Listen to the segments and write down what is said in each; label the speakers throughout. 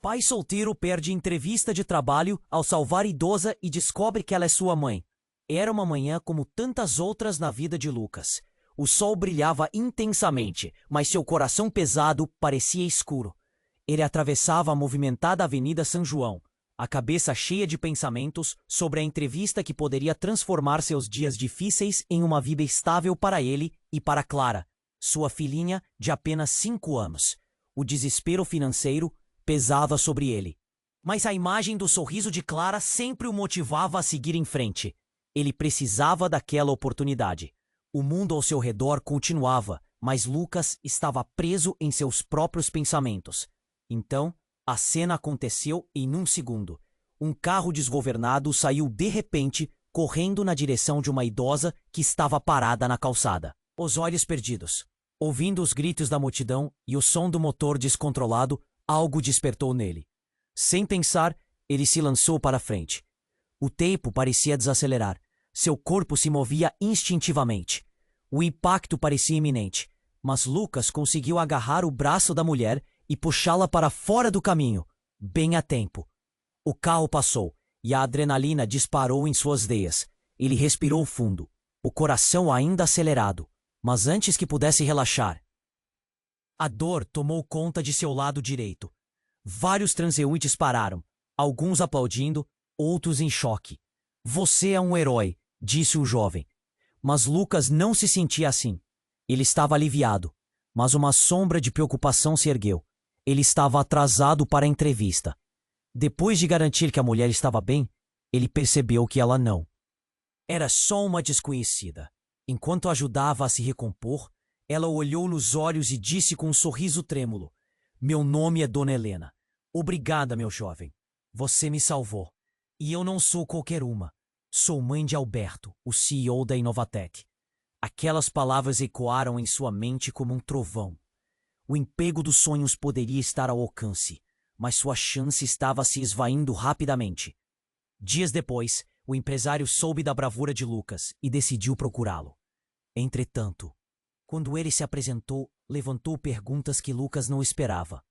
Speaker 1: Pai solteiro perde entrevista de trabalho ao salvar idosa e descobre que ela é sua mãe. Era uma manhã como tantas outras na vida de Lucas. O sol brilhava intensamente, mas seu coração pesado parecia escuro. Ele atravessava a movimentada Avenida São João, a cabeça cheia de pensamentos sobre a entrevista que poderia transformar seus dias difíceis em uma vida estável para ele e para Clara, sua filhinha de apenas 5 anos. O desespero financeiro pesava sobre ele. Mas a imagem do sorriso de Clara sempre o motivava a seguir em frente. Ele precisava daquela oportunidade. O mundo ao seu redor continuava, mas Lucas estava preso em seus próprios pensamentos. Então, a cena aconteceu em um segundo. Um carro desgovernado saiu de repente, correndo na direção de uma idosa que estava parada na calçada. Os olhos perdidos. Ouvindo os gritos da multidão e o som do motor descontrolado, algo despertou nele. Sem pensar, ele se lançou para a frente. O tempo parecia desacelerar. Seu corpo se movia instintivamente. O impacto parecia iminente, mas Lucas conseguiu agarrar o braço da mulher e puxá-la para fora do caminho, bem a tempo. O carro passou e a adrenalina disparou em suas veias. Ele respirou fundo, o coração ainda acelerado, mas antes que pudesse relaxar, a dor tomou conta de seu lado direito. Vários transeuntes pararam, alguns aplaudindo, outros em choque. "Você é um herói", disse o jovem. Mas Lucas não se sentia assim. Ele estava aliviado, mas uma sombra de preocupação se ergueu. Ele estava atrasado para a entrevista. Depois de garantir que a mulher estava bem, ele percebeu que ela não. Era só uma desconhecida. Enquanto ajudava a se recompor, ela o olhou nos olhos e disse com um sorriso trêmulo: "Meu nome é Dona Helena. Obrigada, meu jovem. Você me salvou. E eu não sou qualquer uma. Sou mãe de Alberto, o CEO da Inovatec." Aquelas palavras ecoaram em sua mente como um trovão. O emprego dos sonhos poderia estar ao alcance, mas sua chance estava se esvaindo rapidamente. Dias depois, o empresário soube da bravura de Lucas e decidiu procurá-lo. Entretanto, quando ele se apresentou, levantou perguntas que Lucas não esperava.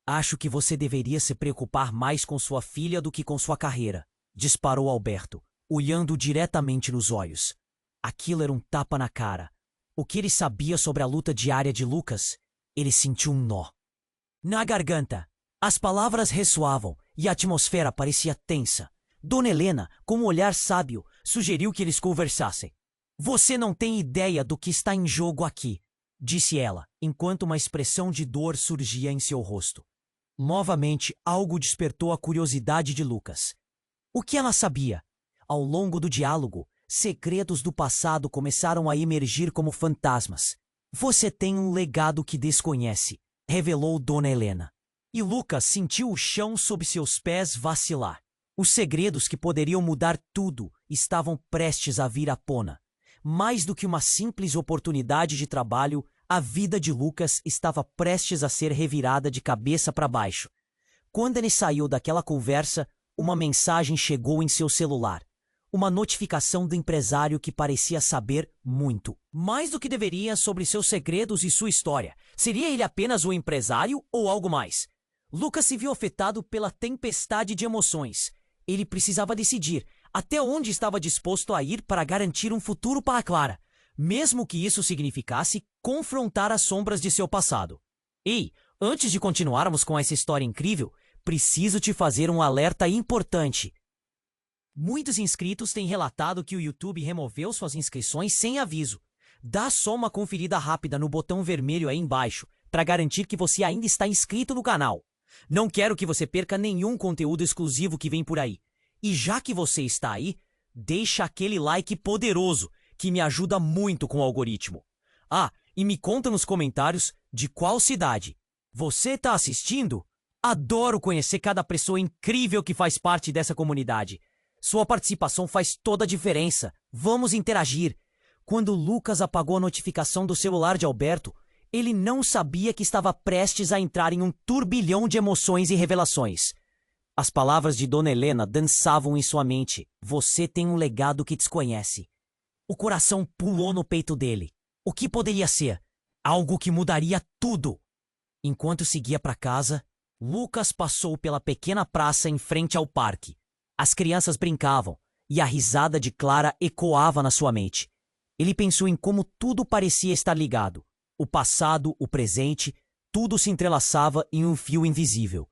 Speaker 1: "Acho que você deveria se preocupar mais com sua filha do que com sua carreira", disparou Alberto, olhando diretamente nos olhos. Aquilo era um tapa na cara. O que ele sabia sobre a luta diária de Lucas? Ele sentiu um nó na garganta. As palavras ressoavam e a atmosfera parecia tensa. Dona Helena, com um olhar sábio, sugeriu que eles conversassem. "Você não tem ideia do que está em jogo aqui", disse ela, enquanto uma expressão de dor surgia em seu rosto. Novamente, algo despertou a curiosidade de Lucas. O que ela sabia? Ao longo do diálogo, segredos do passado começaram a emergir como fantasmas. "Você tem um legado que desconhece", revelou Dona Helena. E Lucas sentiu o chão sob seus pés vacilar. Os segredos que poderiam mudar tudo estavam prestes a vir à tona. Mais do que uma simples oportunidade de trabalho, a vida de Lucas estava prestes a ser revirada de cabeça para baixo. Quando ele saiu daquela conversa, uma mensagem chegou em seu celular. Uma notificação do empresário que parecia saber muito. Mais do que deveria sobre seus segredos e sua história. Seria ele apenas um empresário ou algo mais? Lucas se viu afetado pela tempestade de emoções. Ele precisava decidir até onde estava disposto a ir para garantir um futuro para Clara, mesmo que isso significasse confrontar as sombras de seu passado. "Ei, antes de continuarmos com essa história incrível, preciso te fazer um alerta importante." Muitos inscritos têm relatado que o YouTube removeu suas inscrições sem aviso. Dá só uma conferida rápida no botão vermelho aí embaixo para garantir que você ainda está inscrito no canal. Não quero que você perca nenhum conteúdo exclusivo que vem por aí. E já que você está aí, deixa aquele like poderoso que me ajuda muito com o algoritmo. Ah, e me conta nos comentários de qual cidade. Você está assistindo? Adoro conhecer cada pessoa incrível que faz parte dessa comunidade. Sua participação faz toda a diferença. Vamos interagir. Quando Lucas apagou a notificação do celular de Alberto, ele não sabia que estava prestes a entrar em um turbilhão de emoções e revelações. As palavras de Dona Helena dançavam em sua mente. "Você tem um legado que desconhece." O coração pulou no peito dele. O que poderia ser? Algo que mudaria tudo. Enquanto seguia para casa, Lucas passou pela pequena praça em frente ao parque. As crianças brincavam e a risada de Clara ecoava na sua mente. Ele pensou em como tudo parecia estar ligado. O passado, o presente, tudo se entrelaçava em um fio invisível.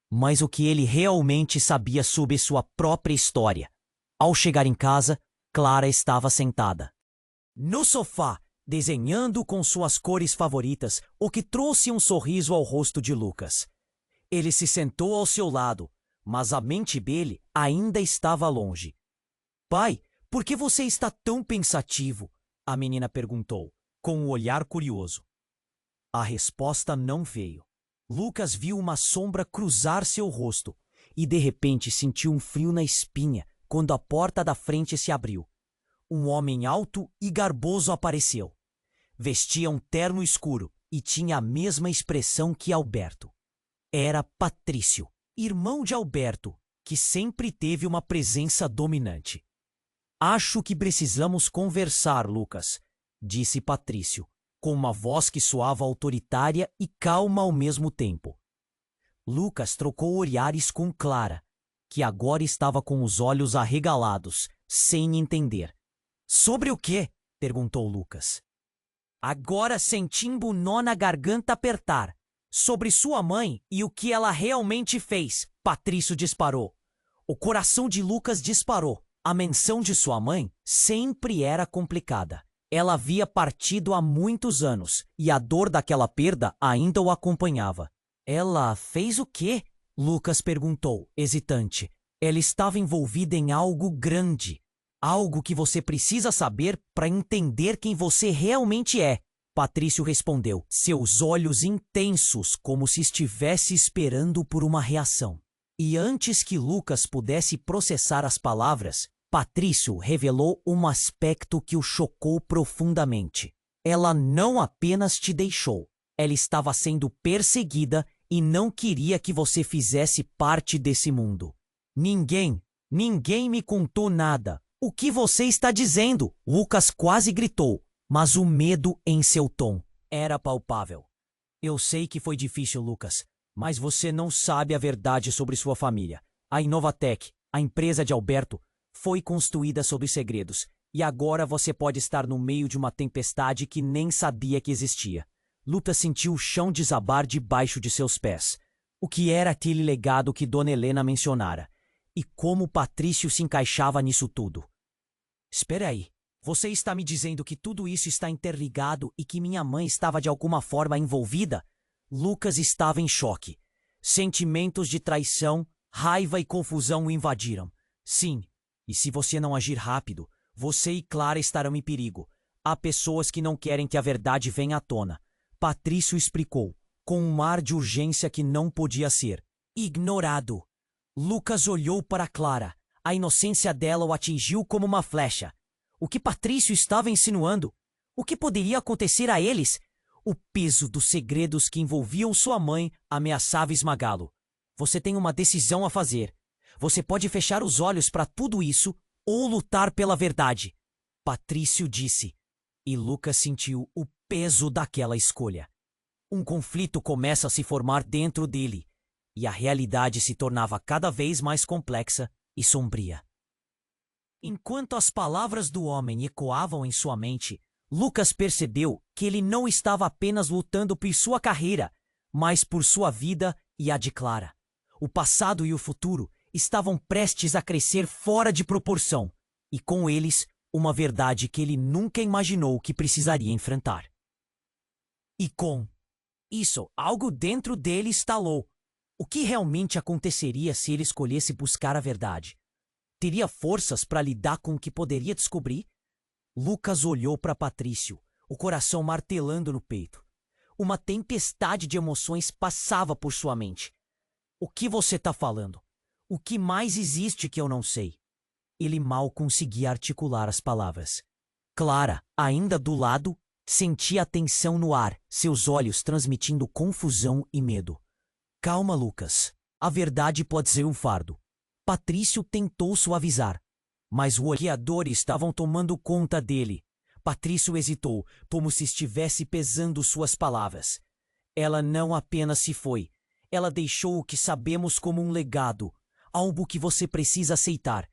Speaker 1: Mas o que ele realmente sabia sobre sua própria história? Ao chegar em casa, Clara estava sentada no sofá, desenhando com suas cores favoritas, o que trouxe um sorriso ao rosto de Lucas. Ele se sentou ao seu lado, mas a mente dele ainda estava longe. Pai, por que você está tão pensativo? A menina perguntou, com um olhar curioso. A resposta não veio. Lucas viu uma sombra cruzar seu rosto e de repente sentiu um frio na espinha quando a porta da frente se abriu. Um homem alto e garboso apareceu. Vestia um terno escuro e tinha a mesma expressão que Alberto. Era Patrício, irmão de Alberto, que sempre teve uma presença dominante. Acho que precisamos conversar, Lucas, disse Patrício, com uma voz que soava autoritária e calma ao mesmo tempo. Lucas trocou olhares com Clara, que agora estava com os olhos arregalados, sem entender. Sobre o quê? Perguntou Lucas. Agora sentindo o nó na garganta apertar. Sobre sua mãe e o que ela realmente fez, Patrício disparou. O coração de Lucas disparou. A menção de sua mãe sempre era complicada. Ela havia partido há muitos anos e a dor daquela perda ainda o acompanhava. Ela fez o quê? Lucas perguntou, hesitante. Ela estava envolvida em algo grande. Algo que você precisa saber para entender quem você realmente é. Patrício respondeu, seus olhos intensos como se estivesse esperando por uma reação. E antes que Lucas pudesse processar as palavras, Patrício revelou um aspecto que o chocou profundamente. Ela não apenas te deixou, ela estava sendo perseguida e não queria que você fizesse parte desse mundo. Ninguém me contou nada. O que você está dizendo? Lucas quase gritou, mas o medo em seu tom era palpável. Eu sei que foi difícil, Lucas, mas você não sabe a verdade sobre sua família. A Inovatec, a empresa de Alberto, foi construída sob segredos, e agora você pode estar no meio de uma tempestade que nem sabia que existia. Lucas sentiu o chão desabar debaixo de seus pés. O que era aquele legado que Dona Helena mencionara? E como Patrício se encaixava nisso tudo? Espera aí, você está me dizendo que tudo isso está interligado e que minha mãe estava de alguma forma envolvida? Lucas estava em choque. Sentimentos de traição, raiva e confusão o invadiram. Sim, e se você não agir rápido, você e Clara estarão em perigo. Há pessoas que não querem que a verdade venha à tona. Patrício explicou, com um ar de urgência que não podia ser ignorado. Lucas olhou para Clara. A inocência dela o atingiu como uma flecha. O que Patrício estava insinuando? O que poderia acontecer a eles? O peso dos segredos que envolviam sua mãe ameaçava esmagá-lo. Você tem uma decisão a fazer. Você pode fechar os olhos para tudo isso ou lutar pela verdade. Patrício disse. E Lucas sentiu o peso daquela escolha. Um conflito começa a se formar dentro dele, e a realidade se tornava cada vez mais complexa e sombria. Enquanto as palavras do homem ecoavam em sua mente, Lucas percebeu que ele não estava apenas lutando por sua carreira, mas por sua vida e a de Clara. O passado e o futuro estavam prestes a crescer fora de proporção, e com eles, uma verdade que ele nunca imaginou que precisaria enfrentar. E com isso, algo dentro dele estalou. O que realmente aconteceria se ele escolhesse buscar a verdade? Teria forças para lidar com o que poderia descobrir? Lucas olhou para Patrício, o coração martelando no peito. Uma tempestade de emoções passava por sua mente. O que você está falando? O que mais existe que eu não sei? Ele mal conseguia articular as palavras. Clara, ainda do lado, sentia a tensão no ar, seus olhos transmitindo confusão e medo. Calma, Lucas. A verdade pode ser um fardo. Patrício tentou suavizar, mas os olhadores estavam tomando conta dele. Patrício hesitou, como se estivesse pesando suas palavras. Ela não apenas se foi, ela deixou o que sabemos como um legado, algo que você precisa aceitar.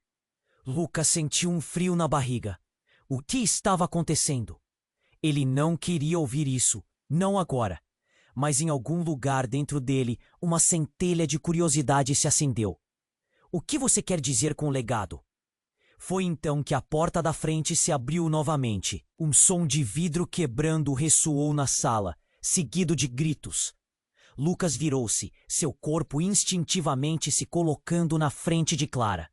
Speaker 1: Lucas sentiu um frio na barriga. O que estava acontecendo? Ele não queria ouvir isso, não agora. Mas em algum lugar dentro dele, uma centelha de curiosidade se acendeu. O que você quer dizer com legado? Foi então que a porta da frente se abriu novamente. Um som de vidro quebrando ressoou na sala, seguido de gritos. Lucas virou-se, seu corpo instintivamente se colocando na frente de Clara.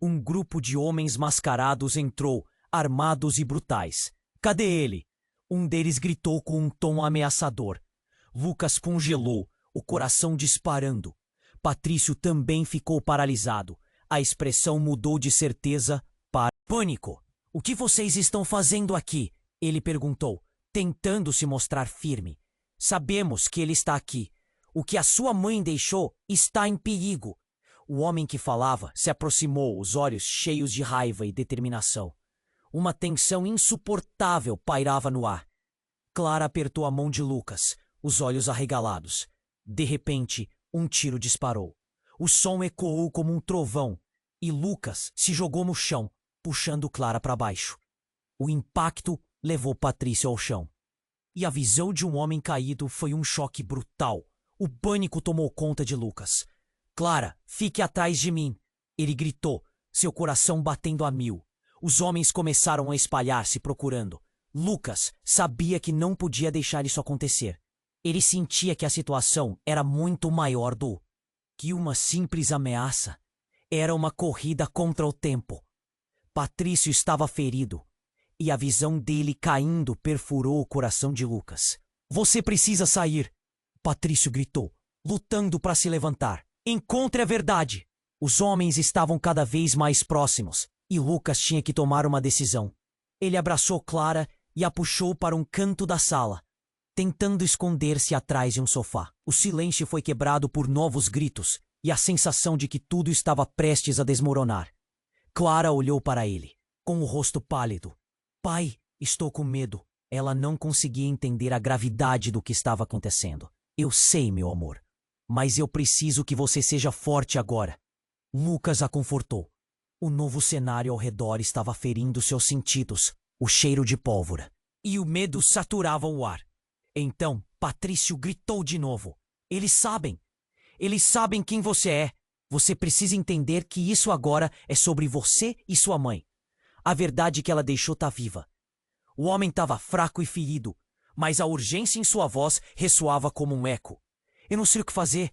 Speaker 1: Um grupo de homens mascarados entrou, armados e brutais. Cadê ele? Um deles gritou com um tom ameaçador. Lucas congelou, o coração disparando. Patrício também ficou paralisado. A expressão mudou de certeza para pânico. O que vocês estão fazendo aqui? Ele perguntou, tentando se mostrar firme. Sabemos que ele está aqui. O que a sua mãe deixou está em perigo. O homem que falava se aproximou, os olhos cheios de raiva e determinação. Uma tensão insuportável pairava no ar. Clara apertou a mão de Lucas, os olhos arregalados. De repente, um tiro disparou. O som ecoou como um trovão e Lucas se jogou no chão, puxando Clara para baixo. O impacto levou Patrício ao chão. E a visão de um homem caído foi um choque brutal. O pânico tomou conta de Lucas. Clara, fique atrás de mim, ele gritou, seu coração batendo a mil. Os homens começaram a espalhar-se procurando. Lucas sabia que não podia deixar isso acontecer. Ele sentia que a situação era muito maior do que uma simples ameaça. Era uma corrida contra o tempo. Patrício estava ferido, e a visão dele caindo perfurou o coração de Lucas. Você precisa sair, Patrício gritou, lutando para se levantar. Encontre a verdade. Os homens estavam cada vez mais próximos, e Lucas tinha que tomar uma decisão. Ele abraçou Clara e a puxou para um canto da sala, tentando esconder-se atrás de um sofá. O silêncio foi quebrado por novos gritos e a sensação de que tudo estava prestes a desmoronar. Clara olhou para ele, com o rosto pálido. Pai, estou com medo. Ela não conseguia entender a gravidade do que estava acontecendo. Eu sei, meu amor, mas eu preciso que você seja forte agora. Lucas a confortou. O novo cenário ao redor estava ferindo seus sentidos, o cheiro de pólvora, e o medo saturava o ar. Então, Patrício gritou de novo. Eles sabem quem você é. Você precisa entender que isso agora é sobre você e sua mãe. A verdade que ela deixou tá viva. O homem estava fraco e ferido, mas a urgência em sua voz ressoava como um eco. Eu não sei o que fazer.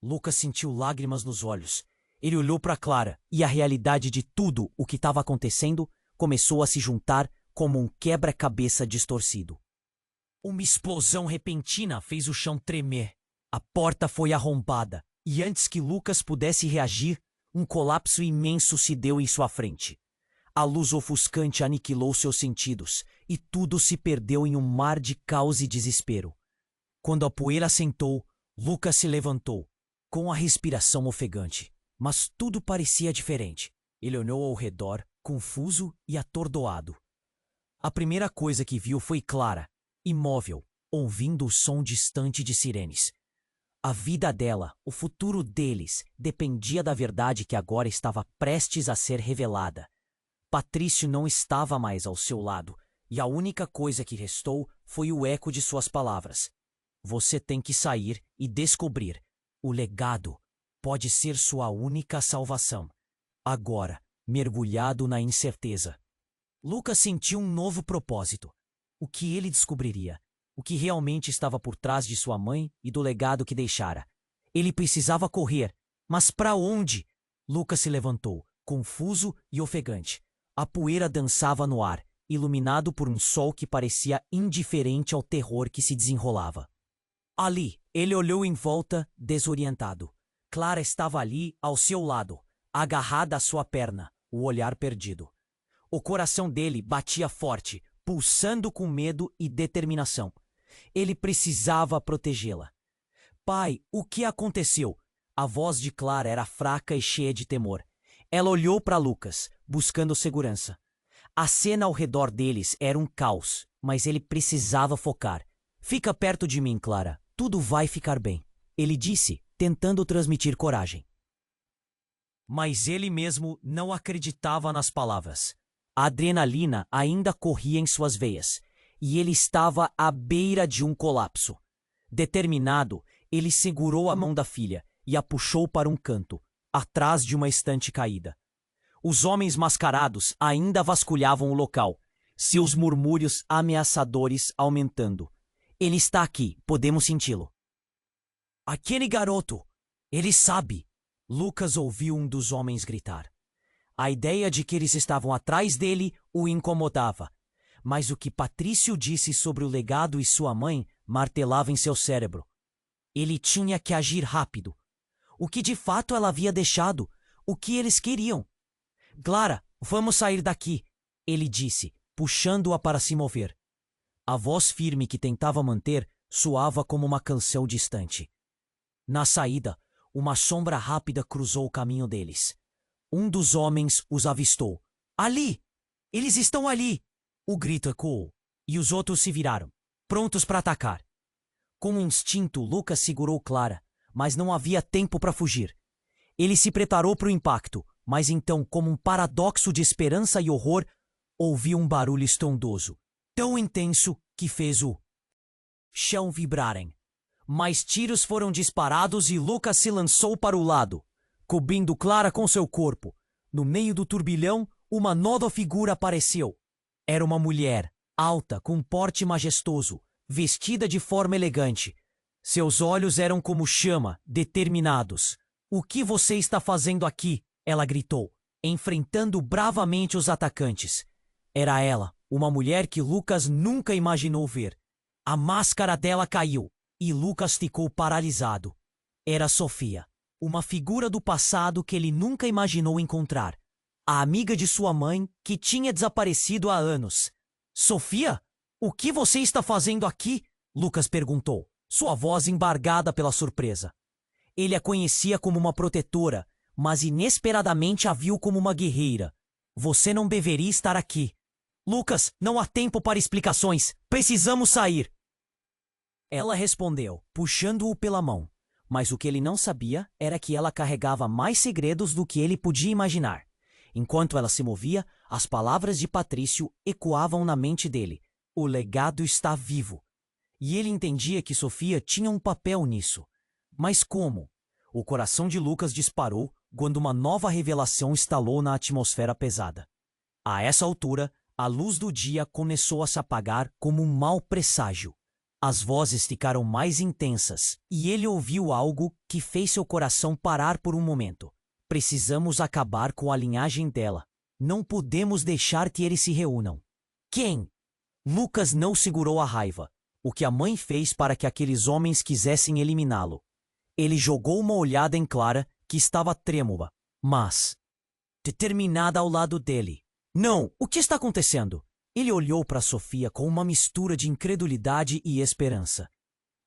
Speaker 1: Lucas sentiu lágrimas nos olhos. Ele olhou para Clara e a realidade de tudo o que estava acontecendo começou a se juntar como um quebra-cabeça distorcido. Uma explosão repentina fez o chão tremer. A porta foi arrombada e antes que Lucas pudesse reagir, um colapso imenso se deu em sua frente. A luz ofuscante aniquilou seus sentidos e tudo se perdeu em um mar de caos e desespero. Quando a poeira assentou, Lucas se levantou, com a respiração ofegante. Mas tudo parecia diferente. Ele olhou ao redor, confuso e atordoado. A primeira coisa que viu foi Clara, imóvel, ouvindo o som distante de sirenes. A vida dela, o futuro deles, dependia da verdade que agora estava prestes a ser revelada. Patrício não estava mais ao seu lado, e a única coisa que restou foi o eco de suas palavras. Você tem que sair e descobrir. O legado pode ser sua única salvação. Agora, mergulhado na incerteza. Lucas sentiu um novo propósito. O que ele descobriria? O que realmente estava por trás de sua mãe e do legado que deixara? Ele precisava correr, mas para onde? Lucas se levantou, confuso e ofegante. A poeira dançava no ar, iluminado por um sol que parecia indiferente ao terror que se desenrolava. Ali, ele olhou em volta, desorientado. Clara estava ali, ao seu lado, agarrada à sua perna, o olhar perdido. O coração dele batia forte, pulsando com medo e determinação. Ele precisava protegê-la. Pai, o que aconteceu? A voz de Clara era fraca e cheia de temor. Ela olhou para Lucas, buscando segurança. A cena ao redor deles era um caos, mas ele precisava focar. Fica perto de mim, Clara. Tudo vai ficar bem. Ele disse, tentando transmitir coragem. Mas ele mesmo não acreditava nas palavras. A adrenalina ainda corria em suas veias, e ele estava à beira de um colapso. Determinado, ele segurou a mão da filha e a puxou para um canto, atrás de uma estante caída. Os homens mascarados ainda vasculhavam o local, seus murmúrios ameaçadores aumentando. Ele está aqui, podemos senti-lo. Aquele garoto! Ele sabe! Lucas ouviu um dos homens gritar. A ideia de que eles estavam atrás dele o incomodava, mas o que Patrício disse sobre o legado e sua mãe martelava em seu cérebro. Ele tinha que agir rápido. O que de fato ela havia deixado? O que eles queriam? Clara, vamos sair daqui, ele disse, puxando-a para se mover. A voz firme que tentava manter soava como uma canção distante. Na saída, uma sombra rápida cruzou o caminho deles. Um dos homens os avistou. Ali! Eles estão ali! O grito ecoou, e os outros se viraram, prontos para atacar. Com instinto, Lucas segurou Clara, mas não havia tempo para fugir. Ele se preparou para o impacto, mas então, como um paradoxo de esperança e horror, ouviu um barulho estrondoso, tão intenso que fez o chão vibrarem. Mais tiros foram disparados e Lucas se lançou para o lado, cobrindo Clara com seu corpo. No meio do turbilhão, uma nova figura apareceu. Era uma mulher, alta, com um porte majestoso, vestida de forma elegante. Seus olhos eram como chama, determinados. "O que você está fazendo aqui?" ela gritou, enfrentando bravamente os atacantes. Era ela, uma mulher que Lucas nunca imaginou ver. A máscara dela caiu, e Lucas ficou paralisado. Era Sofia, uma figura do passado que ele nunca imaginou encontrar. A amiga de sua mãe, que tinha desaparecido há anos. "Sofia, o que você está fazendo aqui?" Lucas perguntou, sua voz embargada pela surpresa. Ele a conhecia como uma protetora, mas inesperadamente a viu como uma guerreira. "Você não deveria estar aqui." "Lucas, não há tempo para explicações. Precisamos sair." Ela respondeu, puxando-o pela mão. Mas o que ele não sabia era que ela carregava mais segredos do que ele podia imaginar. Enquanto ela se movia, as palavras de Patrício ecoavam na mente dele. O legado está vivo. E ele entendia que Sofia tinha um papel nisso. Mas como? O coração de Lucas disparou quando uma nova revelação estalou na atmosfera pesada. A essa altura, a luz do dia começou a se apagar como um mau presságio. As vozes ficaram mais intensas e ele ouviu algo que fez seu coração parar por um momento. "Precisamos acabar com a linhagem dela. Não podemos deixar que eles se reúnam." "Quem?" Lucas não segurou a raiva. O que a mãe fez para que aqueles homens quisessem eliminá-lo. Ele jogou uma olhada em Clara, que estava trêmula, mas determinada ao lado dele. "Não, o que está acontecendo?" Ele olhou para Sofia com uma mistura de incredulidade e esperança.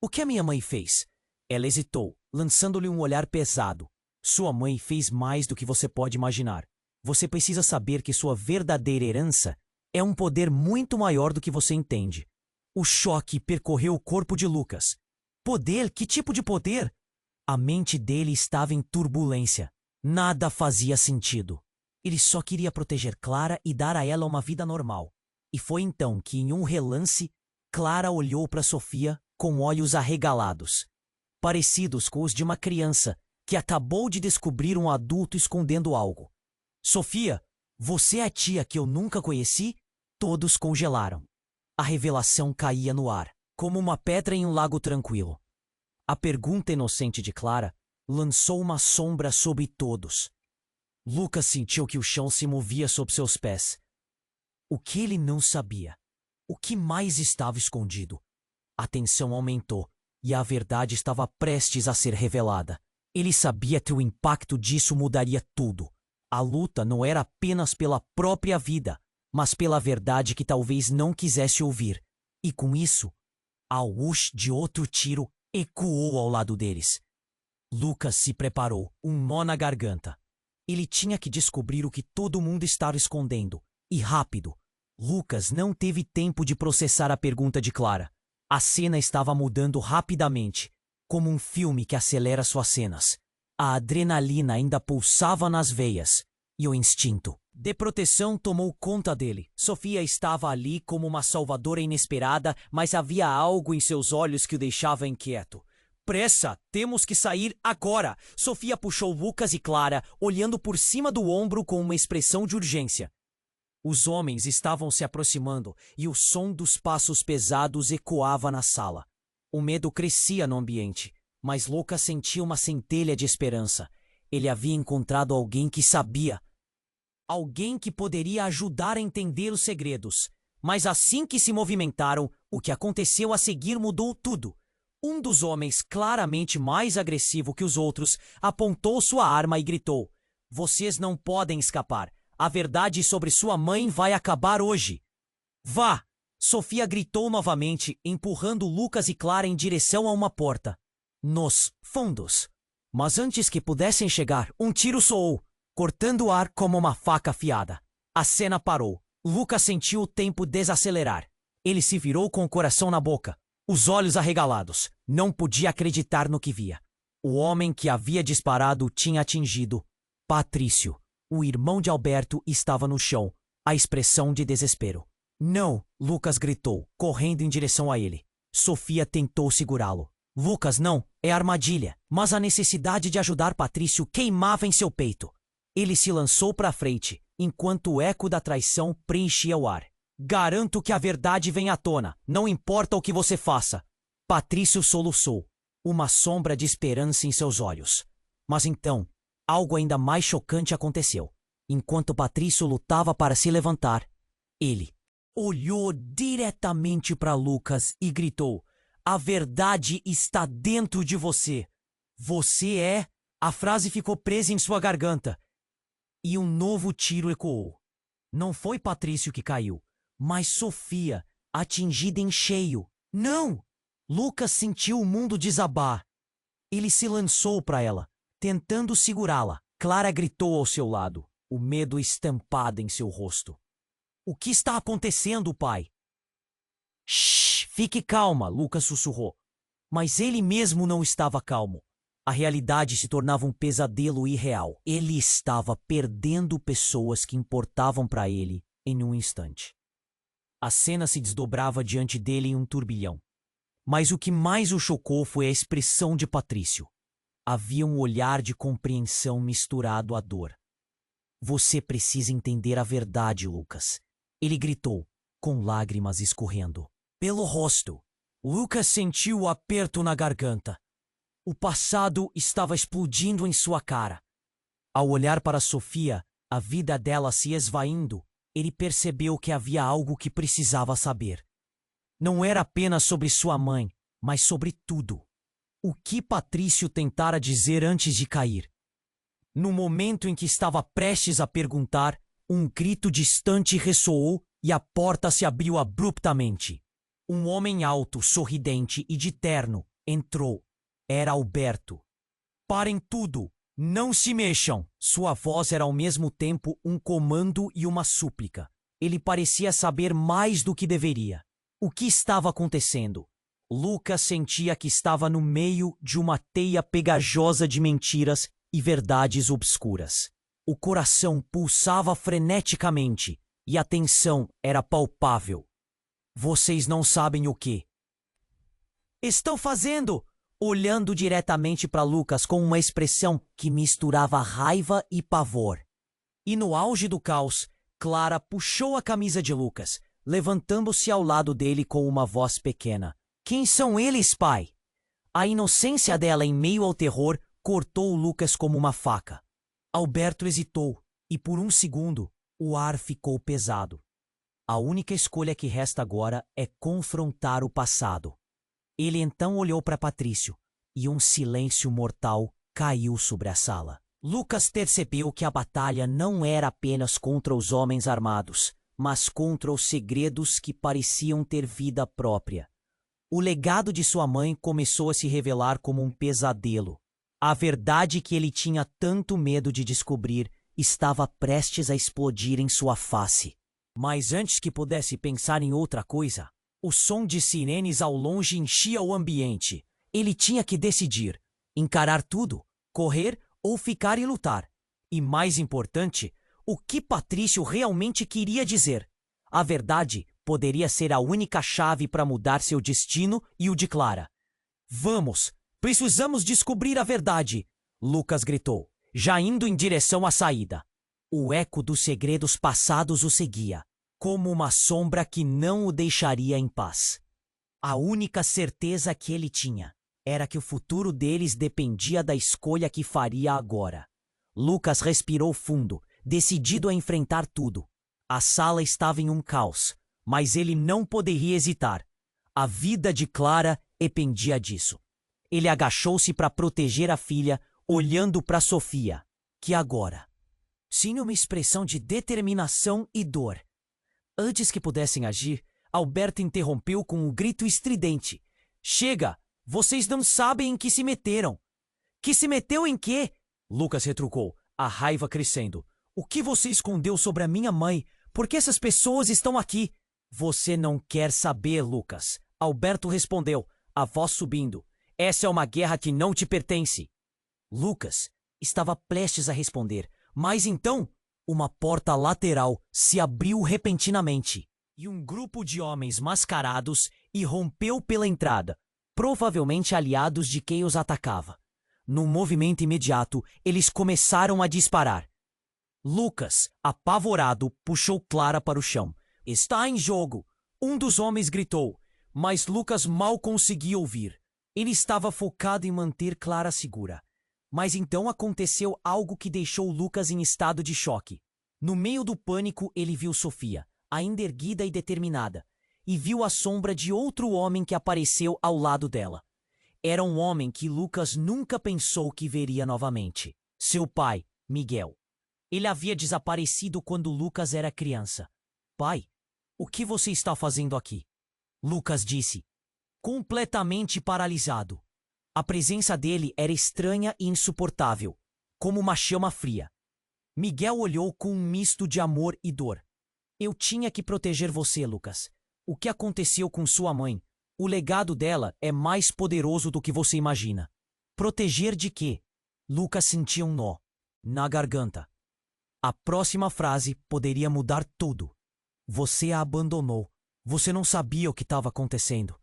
Speaker 1: "O que a minha mãe fez?" Ela hesitou, lançando-lhe um olhar pesado. "Sua mãe fez mais do que você pode imaginar. Você precisa saber que sua verdadeira herança é um poder muito maior do que você entende." O choque percorreu o corpo de Lucas. Poder? Que tipo de poder? A mente dele estava em turbulência. Nada fazia sentido. Ele só queria proteger Clara e dar a ela uma vida normal. E foi então que, em um relance, Clara olhou para Sofia com olhos arregalados, parecidos com os de uma criança que acabou de descobrir um adulto escondendo algo. "Sofia, você é a tia que eu nunca conheci?" Todos congelaram. A revelação caía no ar, como uma pedra em um lago tranquilo. A pergunta inocente de Clara lançou uma sombra sobre todos. Lucas sentiu que o chão se movia sob seus pés. O que ele não sabia? O que mais estava escondido? A tensão aumentou e a verdade estava prestes a ser revelada. Ele sabia que o impacto disso mudaria tudo. A luta não era apenas pela própria vida, mas pela verdade que talvez não quisesse ouvir. E com isso, a whoosh de outro tiro ecoou ao lado deles. Lucas se preparou, um nó na garganta. Ele tinha que descobrir o que todo mundo estava escondendo. E rápido. Lucas não teve tempo de processar a pergunta de Clara. A cena estava mudando rapidamente. como um filme que acelera suas cenas. A adrenalina ainda pulsava nas veias, e o instinto de proteção tomou conta dele. Sofia estava ali como uma salvadora inesperada, mas havia algo em seus olhos que o deixava inquieto. Pressa, temos que sair agora! Sofia puxou Lucas e Clara, olhando por cima do ombro com uma expressão de urgência. Os homens estavam se aproximando e o som dos passos pesados ecoava na sala. O medo crescia no ambiente, mas Lucas sentia uma centelha de esperança. Ele havia encontrado alguém que sabia. Alguém que poderia ajudar a entender os segredos. Mas assim que se movimentaram, o que aconteceu a seguir mudou tudo. Um dos homens, claramente mais agressivo que os outros, apontou sua arma e gritou: "Vocês não podem escapar. A verdade sobre sua mãe vai acabar hoje." "Vá!" Sofia gritou novamente, empurrando Lucas e Clara em direção a uma porta. Nos fundos. Mas antes que pudessem chegar, um tiro soou, cortando o ar como uma faca afiada. A cena parou. Lucas sentiu o tempo desacelerar. Ele se virou com o coração na boca, os olhos arregalados. Não podia acreditar no que via. O homem que havia disparado tinha atingido Patrício. O irmão de Alberto estava no chão, a expressão de desespero. "Não!" Lucas gritou, correndo em direção a ele. Sofia tentou segurá-lo. "Lucas, não! É armadilha!" Mas a necessidade de ajudar Patrício queimava em seu peito. Ele se lançou para frente, enquanto o eco da traição preenchia o ar. "Garanto que a verdade vem à tona, não importa o que você faça." Patrício soluçou, uma sombra de esperança em seus olhos. Mas então, algo ainda mais chocante aconteceu. Enquanto Patrício lutava para se levantar, ele olhou diretamente para Lucas e gritou: "A verdade está dentro de você. Você é..." A frase ficou presa em sua garganta. E um novo tiro ecoou. Não foi Patrício que caiu, mas Sofia, atingida em cheio. "Não!" Lucas sentiu o mundo desabar. Ele se lançou para ela, tentando segurá-la. Clara gritou ao seu lado, o medo estampado em seu rosto. "O que está acontecendo, pai?" "Shh, fique calma", Lucas sussurrou. Mas ele mesmo não estava calmo. A realidade se tornava um pesadelo irreal. Ele estava perdendo pessoas que importavam para ele em um instante. A cena se desdobrava diante dele em um turbilhão. Mas o que mais o chocou foi a expressão de Patrício. Havia um olhar de compreensão misturado à dor. "Você precisa entender a verdade, Lucas." Ele gritou, com lágrimas escorrendo pelo rosto. Lucas sentiu o aperto na garganta. O passado estava explodindo em sua cara. Ao olhar para Sofia, a vida dela se esvaindo, ele percebeu que havia algo que precisava saber. Não era apenas sobre sua mãe, mas sobre tudo. O que Patrício tentara dizer antes de cair. No momento em que estava prestes a perguntar, um grito distante ressoou e a porta se abriu abruptamente. Um homem alto, sorridente e de terno entrou. Era Alberto. "Parem tudo! Não se mexam!" Sua voz era ao mesmo tempo um comando e uma súplica. Ele parecia saber mais do que deveria. O que estava acontecendo? Lucas sentia que estava no meio de uma teia pegajosa de mentiras e verdades obscuras. O coração pulsava freneticamente e a tensão era palpável. "Vocês não sabem o que estão fazendo!" Olhando diretamente para Lucas com uma expressão que misturava raiva e pavor. E no auge do caos, Clara puxou a camisa de Lucas, levantando-se ao lado dele com uma voz pequena. "Quem são eles, pai?" A inocência dela em meio ao terror cortou Lucas como uma faca. Alberto hesitou, e por um segundo, o ar ficou pesado. A única escolha que resta agora é confrontar o passado. Ele então olhou para Patrício, e um silêncio mortal caiu sobre a sala. Lucas percebeu que a batalha não era apenas contra os homens armados, mas contra os segredos que pareciam ter vida própria. O legado de sua mãe começou a se revelar como um pesadelo. A verdade que ele tinha tanto medo de descobrir estava prestes a explodir em sua face. Mas antes que pudesse pensar em outra coisa, o som de sirenes ao longe enchia o ambiente. Ele tinha que decidir: encarar tudo, correr ou ficar e lutar. E mais importante, o que Patrício realmente queria dizer. A verdade poderia ser a única chave para mudar seu destino e o de Clara. Vamos, precisamos descobrir a verdade, Lucas gritou, já indo em direção à saída. O eco dos segredos passados o seguia, como uma sombra que não o deixaria em paz. A única certeza que ele tinha era que o futuro deles dependia da escolha que faria agora. Lucas respirou fundo, decidido a enfrentar tudo. A sala estava em um caos, mas ele não poderia hesitar. A vida de Clara dependia disso. Ele agachou-se para proteger a filha, olhando para Sofia, que agora tinha uma expressão de determinação e dor. Antes que pudessem agir, Alberto interrompeu com um grito estridente. Chega! Vocês não sabem em que se meteram. Que se meteu em quê? Lucas retrucou, a raiva crescendo. O que você escondeu sobre a minha mãe? Por que essas pessoas estão aqui? Você não quer saber, Lucas. Alberto respondeu, a voz subindo. Essa é uma guerra que não te pertence. Lucas estava prestes a responder, mas então uma porta lateral se abriu repentinamente e um grupo de homens mascarados irrompeu pela entrada, provavelmente aliados de quem os atacava. Num movimento imediato, eles começaram a disparar. Lucas, apavorado, puxou Clara para o chão. Está em jogo! Um dos homens gritou, mas Lucas mal conseguia ouvir. Ele estava focado em manter Clara segura. Mas então aconteceu algo que deixou Lucas em estado de choque. No meio do pânico, ele viu Sofia, ainda erguida e determinada, e viu a sombra de outro homem que apareceu ao lado dela. Era um homem que Lucas nunca pensou que veria novamente. Seu pai, Miguel. Ele havia desaparecido quando Lucas era criança. Pai, o que você está fazendo aqui? Lucas disse, completamente paralisado. A presença dele era estranha e insuportável, como uma chama fria. Miguel olhou com um misto de amor e dor. Eu tinha que proteger você, Lucas. O que aconteceu com sua mãe? O legado dela é mais poderoso do que você imagina. Proteger de quê? Lucas sentia um nó na garganta. A próxima frase poderia mudar tudo. Você a abandonou. Você não sabia o que estava acontecendo.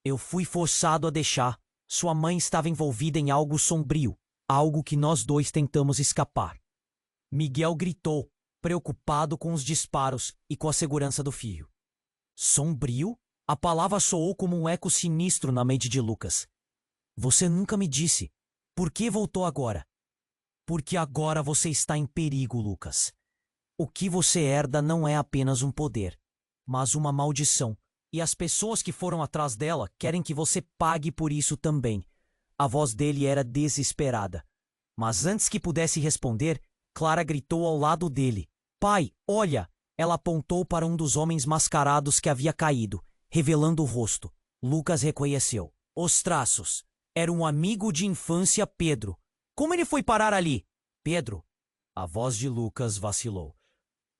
Speaker 1: Eu fui forçado a deixar. Sua mãe estava envolvida em algo sombrio, algo que nós dois tentamos escapar. Miguel gritou, preocupado com os disparos e com a segurança do filho. Sombrio? A palavra soou como um eco sinistro na mente de Lucas. Você nunca me disse. Por que voltou agora? Porque agora você está em perigo, Lucas. O que você herda não é apenas um poder, mas uma maldição. E as pessoas que foram atrás dela querem que você pague por isso também. A voz dele era desesperada. Mas antes que pudesse responder, Clara gritou ao lado dele. Pai, olha! Ela apontou para um dos homens mascarados que havia caído, revelando o rosto. Lucas reconheceu. Os traços. Era um amigo de infância, Pedro. Como ele foi parar ali? Pedro. A voz de Lucas vacilou.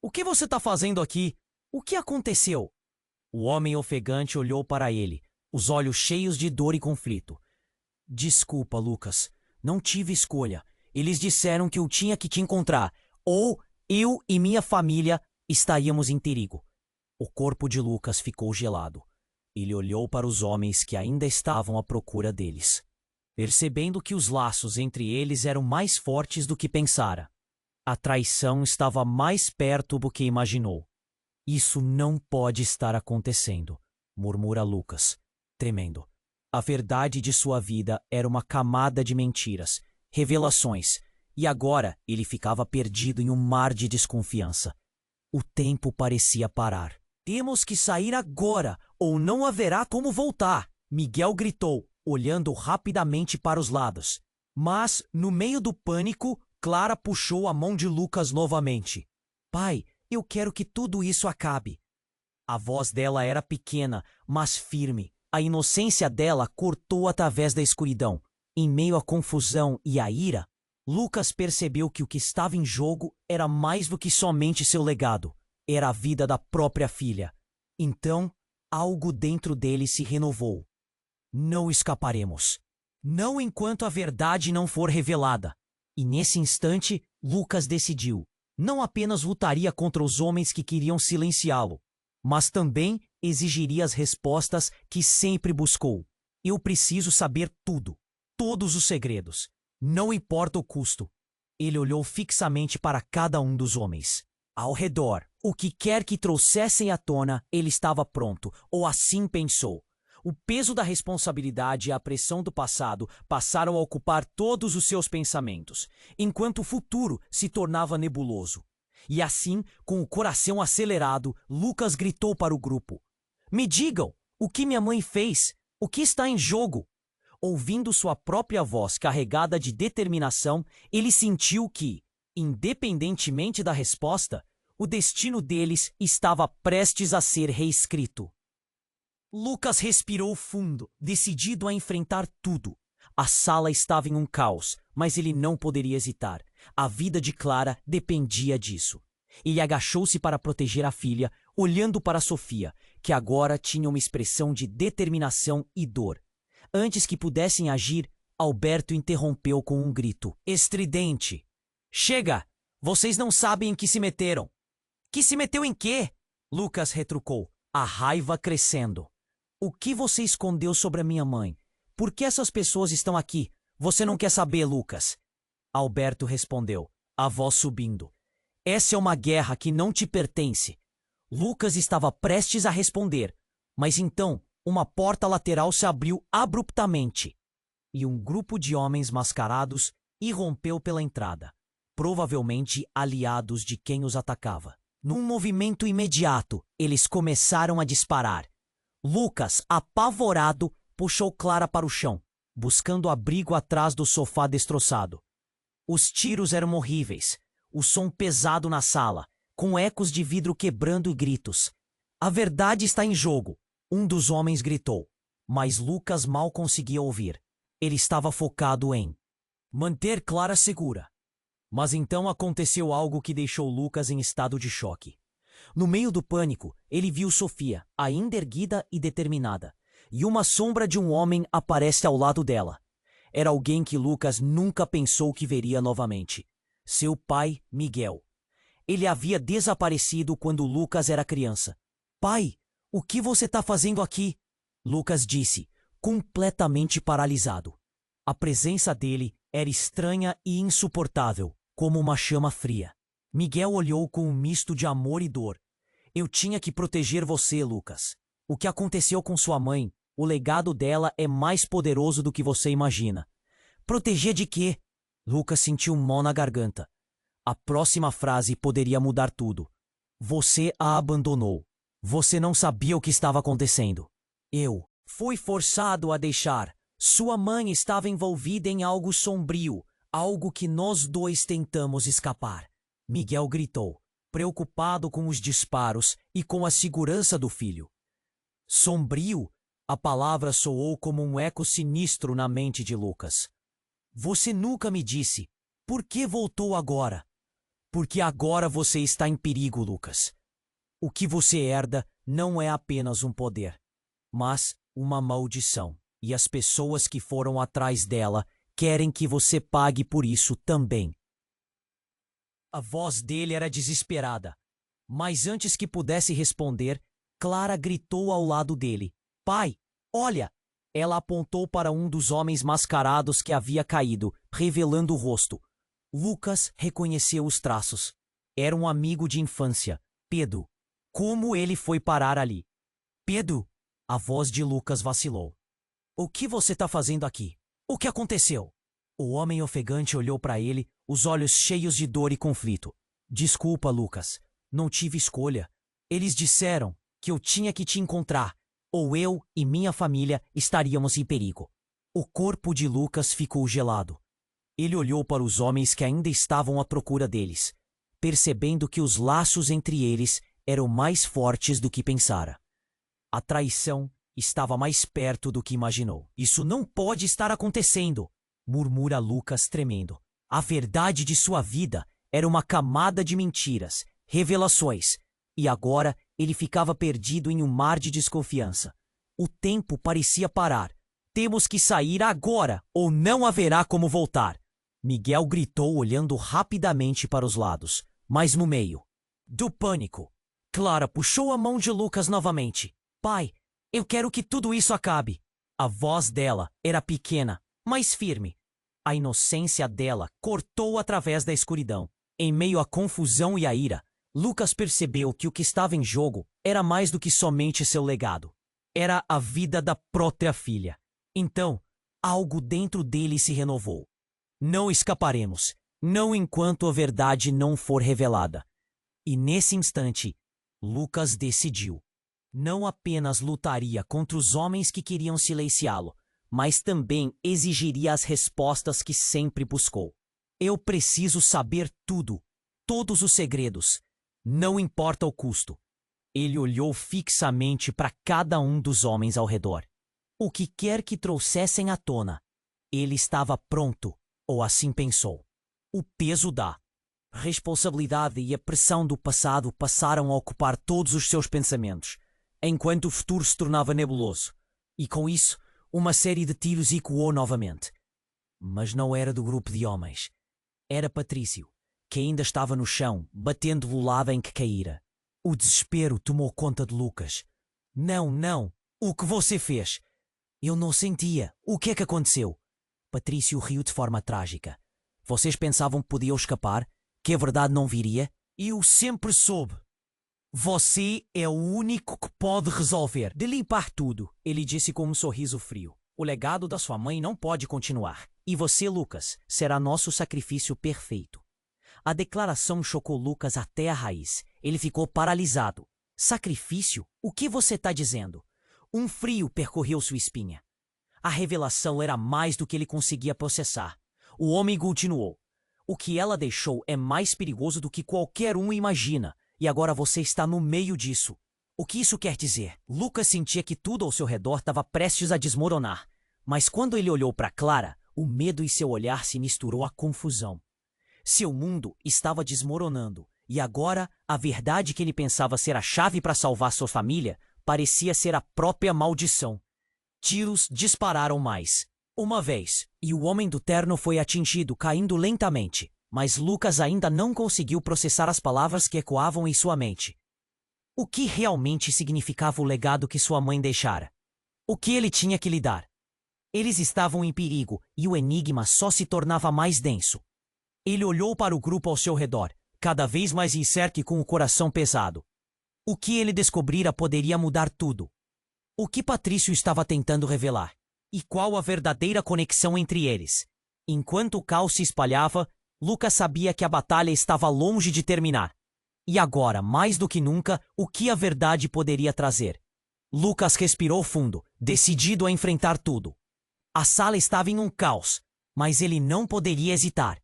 Speaker 1: O que você está fazendo aqui? O que aconteceu? O homem ofegante olhou para ele, os olhos cheios de dor e conflito. Desculpa, Lucas. Não tive escolha. Eles disseram que eu tinha que te encontrar, ou eu e minha família estaríamos em perigo. O corpo de Lucas ficou gelado. Ele olhou para os homens que ainda estavam à procura deles, percebendo que os laços entre eles eram mais fortes do que pensara. A traição estava mais perto do que imaginou. Isso não pode estar acontecendo, murmura Lucas, tremendo. A verdade de sua vida era uma camada de mentiras, revelações, e agora ele ficava perdido em um mar de desconfiança. O tempo parecia parar. Temos que sair agora, ou não haverá como voltar, Miguel gritou, olhando rapidamente para os lados. Mas, no meio do pânico, Clara puxou a mão de Lucas novamente. Pai, eu quero que tudo isso acabe. A voz dela era pequena, mas firme. A inocência dela cortou através da escuridão. Em meio à confusão e à ira, Lucas percebeu que o que estava em jogo era mais do que somente seu legado. Era a vida da própria filha. Então, algo dentro dele se renovou. Não escaparemos. Não enquanto a verdade não for revelada. E nesse instante, Lucas decidiu. Não apenas lutaria contra os homens que queriam silenciá-lo, mas também exigiria as respostas que sempre buscou. Eu preciso saber tudo. Todos os segredos. Não importa o custo. Ele olhou fixamente para cada um dos homens. Ao redor, o que quer que trouxessem à tona, ele estava pronto, ou assim pensou. O peso da responsabilidade e a pressão do passado passaram a ocupar todos os seus pensamentos, enquanto o futuro se tornava nebuloso. E assim, com o coração acelerado, Lucas gritou para o grupo: "Me digam, o que minha mãe fez? O que está em jogo?" Ouvindo sua própria voz carregada de determinação, ele sentiu que, independentemente da resposta, o destino deles estava prestes a ser reescrito. Lucas respirou fundo, decidido a enfrentar tudo. A sala estava em um caos, mas ele não poderia hesitar. A vida de Clara dependia disso. Ele agachou-se para proteger a filha, olhando para Sofia, que agora tinha uma expressão de determinação e dor. Antes que pudessem agir, Alberto interrompeu com um grito estridente. "Chega! Vocês não sabem em que se meteram." "Que se meteu em quê?" Lucas retrucou, a raiva crescendo. "O que você escondeu sobre a minha mãe? Por que essas pessoas estão aqui? Você não quer saber, Lucas?" Alberto respondeu, a voz subindo. "Essa é uma guerra que não te pertence." Lucas estava prestes a responder, mas então uma porta lateral se abriu abruptamente e um grupo de homens mascarados irrompeu pela entrada, provavelmente aliados de quem os atacava. Num movimento imediato, eles começaram a disparar. Lucas, apavorado, puxou Clara para o chão, buscando abrigo atrás do sofá destroçado. Os tiros eram horríveis, o som pesado na sala, com ecos de vidro quebrando e gritos. "A verdade está em jogo", um dos homens gritou, mas Lucas mal conseguia ouvir. Ele estava focado em manter Clara segura. Mas então aconteceu algo que deixou Lucas em estado de choque. No meio do pânico, ele viu Sofia, ainda erguida e determinada, e uma sombra de um homem aparece ao lado dela. Era alguém que Lucas nunca pensou que veria novamente. Seu pai, Miguel. Ele havia desaparecido quando Lucas era criança. "Pai, o que você está fazendo aqui?" Lucas disse, completamente paralisado. A presença dele era estranha e insuportável, como uma chama fria. Miguel olhou com um misto de amor e dor. "Eu tinha que proteger você, Lucas. O que aconteceu com sua mãe, o legado dela é mais poderoso do que você imagina." "Proteger de quê?" Lucas sentiu um nó na garganta. A próxima frase poderia mudar tudo. "Você a abandonou. Você não sabia o que estava acontecendo. Eu fui forçado a deixar. Sua mãe estava envolvida em algo sombrio, algo que nós dois tentamos escapar." Miguel gritou, preocupado com os disparos e com a segurança do filho. Sombrio? A palavra soou como um eco sinistro na mente de Lucas. "Você nunca me disse. Por que voltou agora?" "Porque agora você está em perigo, Lucas. O que você herda não é apenas um poder, mas uma maldição. E as pessoas que foram atrás dela querem que você pague por isso também." A voz dele era desesperada, mas antes que pudesse responder, Clara gritou ao lado dele. "Pai, olha!" Ela apontou para um dos homens mascarados que havia caído, revelando o rosto. Lucas reconheceu os traços. Era um amigo de infância, Pedro. Como ele foi parar ali? "Pedro!" A voz de Lucas vacilou. "O que você está fazendo aqui? O que aconteceu?" O homem ofegante olhou para ele, os olhos cheios de dor e conflito. "Desculpa, Lucas. Não tive escolha. Eles disseram que eu tinha que te encontrar, ou eu e minha família estaríamos em perigo." O corpo de Lucas ficou gelado. Ele olhou para os homens que ainda estavam à procura deles, percebendo que os laços entre eles eram mais fortes do que pensara. A traição estava mais perto do que imaginou. "Isso não pode estar acontecendo!" murmura Lucas tremendo. A verdade de sua vida era uma camada de mentiras, revelações, e agora ele ficava perdido em um mar de desconfiança. O tempo parecia parar, Temos que sair agora, ou não haverá como voltar. Miguel gritou olhando rapidamente para os lados, mas no meio do pânico, Clara puxou a mão de Lucas novamente. Pai, eu quero que tudo isso acabe. A voz dela era pequena, mas firme. A inocência dela cortou através da escuridão. Em meio à confusão e à ira, Lucas percebeu que o que estava em jogo era mais do que somente seu legado. Era a vida da própria filha. Então, algo dentro dele se renovou. Não escaparemos, não enquanto a verdade não for revelada. E nesse instante, Lucas decidiu. Não apenas lutaria contra os homens que queriam silenciá-lo, mas também exigiria as respostas que sempre buscou. Eu preciso saber tudo, todos os segredos, não importa o custo. Ele olhou fixamente para cada um dos homens ao redor. O que quer que trouxessem à tona, ele estava pronto, ou assim pensou. O peso da responsabilidade e a pressão do passado passaram a ocupar todos os seus pensamentos, enquanto o futuro se tornava nebuloso. E com isso, uma série de tiros ecoou novamente. Mas não era do grupo de homens. Era Patrício, que ainda estava no chão, batendo o lado em que caíra. O desespero tomou conta de Lucas. Não, não! O que você fez? Eu não sentia. O que é que aconteceu? Patrício riu de forma trágica. Vocês pensavam que podiam escapar? Que a verdade não viria? Eu sempre soube. Você é o único que pode resolver, de limpar tudo, ele disse com um sorriso frio. O legado da sua mãe não pode continuar. E você, Lucas, será nosso sacrifício perfeito. A declaração chocou Lucas até a raiz. Ele ficou paralisado. Sacrifício? O que você está dizendo? Um frio percorreu sua espinha. A revelação era mais do que ele conseguia processar. O homem continuou. O que ela deixou é mais perigoso do que qualquer um imagina. E agora você está no meio disso. O que isso quer dizer? Lucas sentia que tudo ao seu redor estava prestes a desmoronar. Mas quando ele olhou para Clara, o medo em seu olhar se misturou à confusão. Seu mundo estava desmoronando. E agora, a verdade que ele pensava ser a chave para salvar sua família parecia ser a própria maldição. Tiros dispararam mais. Uma vez, e o homem do terno foi atingido, caindo lentamente. Mas Lucas ainda não conseguiu processar as palavras que ecoavam em sua mente. O que realmente significava o legado que sua mãe deixara? O que ele tinha que lidar? Eles estavam em perigo e o enigma só se tornava mais denso. Ele olhou para o grupo ao seu redor, cada vez mais incerto e com o coração pesado. O que ele descobrira poderia mudar tudo. O que Patrício estava tentando revelar? E qual a verdadeira conexão entre eles? Enquanto o caos se espalhava, Lucas sabia que a batalha estava longe de terminar. E agora, mais do que nunca, o que a verdade poderia trazer? Lucas respirou fundo, decidido a enfrentar tudo. A sala estava em um caos, mas ele não poderia hesitar.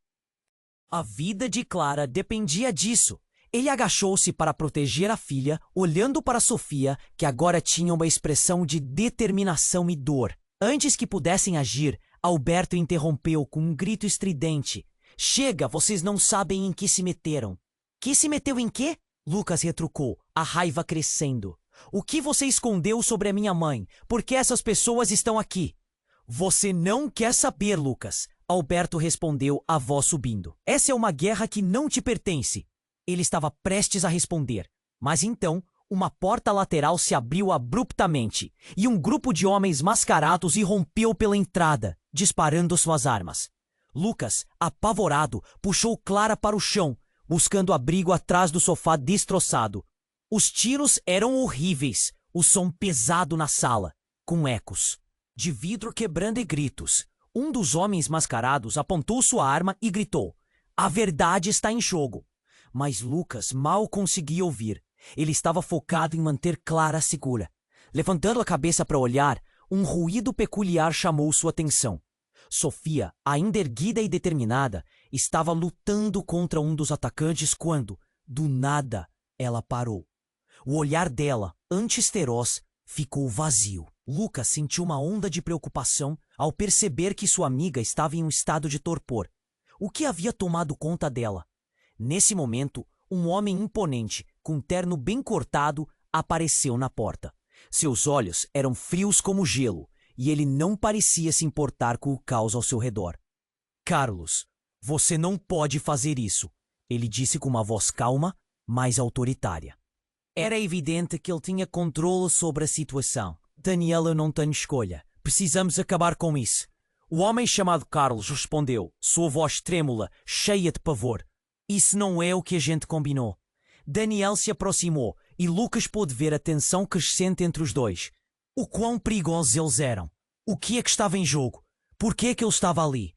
Speaker 1: A vida de Clara dependia disso. Ele agachou-se para proteger a filha, olhando para Sofia, que agora tinha uma expressão de determinação e dor. Antes que pudessem agir, Alberto interrompeu com um grito estridente. Chega, vocês não sabem em que se meteram. Que se meteu em quê? Lucas retrucou, a raiva crescendo. O que você escondeu sobre a minha mãe? Por que essas pessoas estão aqui? Você não quer saber, Lucas. Alberto respondeu, a voz subindo. Essa é uma guerra que não te pertence. Ele estava prestes a responder, mas então uma porta lateral se abriu abruptamente e um grupo de homens mascarados irrompeu pela entrada, disparando suas armas. Lucas, apavorado, puxou Clara para o chão, buscando abrigo atrás do sofá destroçado. Os tiros eram horríveis, o som pesado na sala, com ecos de vidro quebrando e gritos. Um dos homens mascarados apontou sua arma e gritou: "A verdade está em jogo." Mas Lucas mal conseguia ouvir. Ele estava focado em manter Clara segura. Levantando a cabeça para olhar, um ruído peculiar chamou sua atenção. Sofia, ainda erguida e determinada, estava lutando contra um dos atacantes quando, do nada, ela parou. O olhar dela, antes feroz, ficou vazio. Lucas sentiu uma onda de preocupação ao perceber que sua amiga estava em um estado de torpor. O que havia tomado conta dela? Nesse momento, um homem imponente, com um terno bem cortado, apareceu na porta. Seus olhos eram frios como gelo, e ele não parecia se importar com o caos ao seu redor. Carlos, você não pode fazer isso, ele disse com uma voz calma, mas autoritária. Era evidente que ele tinha controle sobre a situação. Daniel, eu não tenho escolha. Precisamos acabar com isso. O homem chamado Carlos respondeu, sua voz trêmula, cheia de pavor. Isso não é o que a gente combinou. Daniel se aproximou e Lucas pôde ver a tensão crescente entre os dois. O quão perigosos eles eram. O que é que estava em jogo? Por que é que ele estava ali?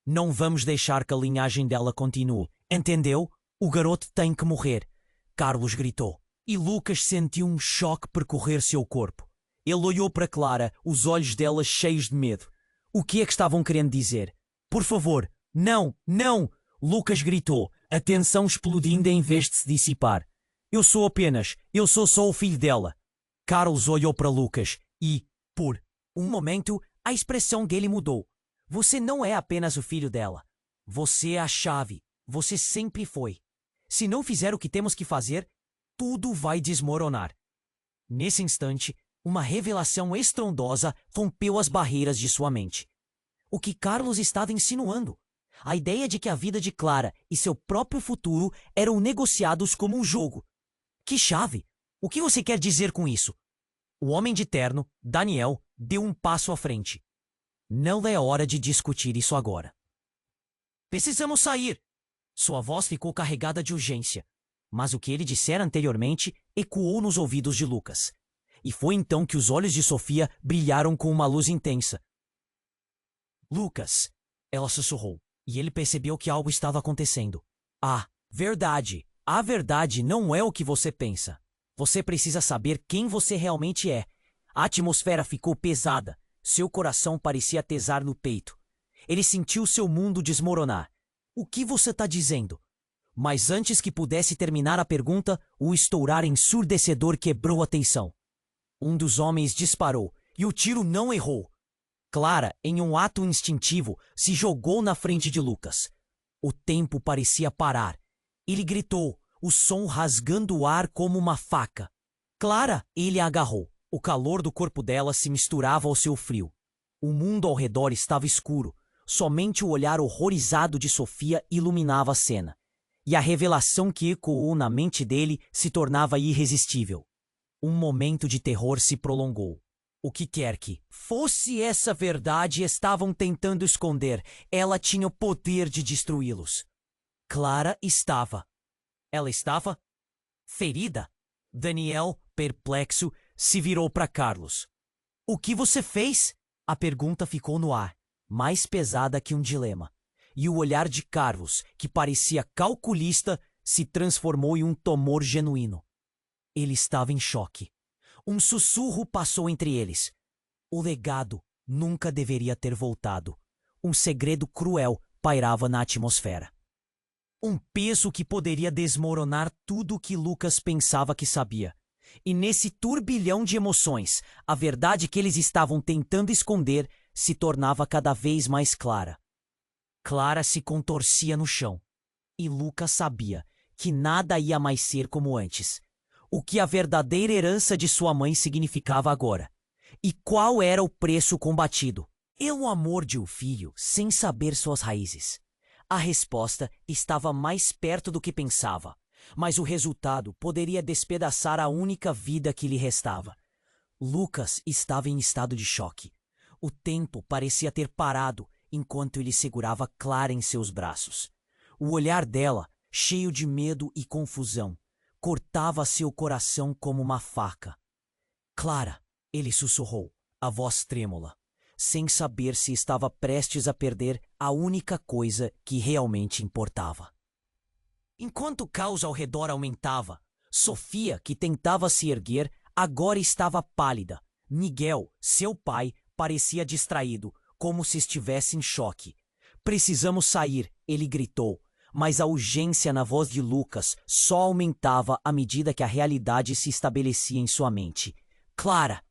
Speaker 1: Não vamos deixar que a linhagem dela continue. Entendeu? O garoto tem que morrer. Carlos gritou. E Lucas sentiu um choque percorrer seu corpo. Ele olhou para Clara, os olhos dela cheios de medo. O que é que estavam querendo dizer? Por favor, não, não! Lucas gritou, a tensão explodindo em vez de se dissipar. Eu sou só o filho dela. Carlos olhou para Lucas e, por um momento, a expressão dele mudou. Você não é apenas o filho dela. Você é a chave. Você sempre foi. Se não fizer o que temos que fazer, tudo vai desmoronar. Nesse instante, uma revelação estrondosa rompeu as barreiras de sua mente. O que Carlos estava insinuando? A ideia de que a vida de Clara e seu próprio futuro eram negociados como um jogo. Que chave? O que você quer dizer com isso? O homem de terno, Daniel, deu um passo à frente. Não é hora de discutir isso agora. Precisamos sair! Sua voz ficou carregada de urgência, mas o que ele dissera anteriormente ecoou nos ouvidos de Lucas. E foi então que os olhos de Sofia brilharam com uma luz intensa. Lucas, ela sussurrou, e ele percebeu que algo estava acontecendo. Ah, verdade. A verdade não é o que você pensa. Você precisa saber quem você realmente é. A atmosfera ficou pesada. Seu coração parecia tesar no peito. Ele sentiu seu mundo desmoronar. O que você está dizendo? Mas antes que pudesse terminar a pergunta, o estourar ensurdecedor quebrou a tensão. Um dos homens disparou, e o tiro não errou. Clara, em um ato instintivo, se jogou na frente de Lucas. O tempo parecia parar. Ele gritou, o som rasgando o ar como uma faca. Clara, ele a agarrou. O calor do corpo dela se misturava ao seu frio. O mundo ao redor estava escuro. Somente o olhar horrorizado de Sofia iluminava a cena. E a revelação que ecoou na mente dele se tornava irresistível. Um momento de terror se prolongou. O que quer que fosse essa verdade estavam tentando esconder. Ela tinha o poder de destruí-los. Clara estava. Ela estava ferida. Daniel, perplexo, se virou para Carlos. O que você fez? A pergunta ficou no ar, mais pesada que um dilema. E o olhar de Carlos, que parecia calculista, se transformou em um temor genuíno. Ele estava em choque. Um sussurro passou entre eles. O legado nunca deveria ter voltado. Um segredo cruel pairava na atmosfera. Um peso que poderia desmoronar tudo o que Lucas pensava que sabia. E nesse turbilhão de emoções, a verdade que eles estavam tentando esconder se tornava cada vez mais clara. Clara se contorcia no chão. E Lucas sabia que nada ia mais ser como antes. O que a verdadeira herança de sua mãe significava agora. E qual era o preço combatido? É o amor de um filho sem saber suas raízes. A resposta estava mais perto do que pensava, mas o resultado poderia despedaçar a única vida que lhe restava. Lucas estava em estado de choque. O tempo parecia ter parado enquanto ele segurava Clara em seus braços. O olhar dela, cheio de medo e confusão, cortava seu coração como uma faca. Clara, ele sussurrou, a voz trêmula, sem saber se estava prestes a perder a única coisa que realmente importava. Enquanto o caos ao redor aumentava, Sofia, que tentava se erguer, agora estava pálida. Miguel, seu pai, parecia distraído, como se estivesse em choque. Precisamos sair, ele gritou, mas a urgência na voz de Lucas só aumentava à medida que a realidade se estabelecia em sua mente. Clara!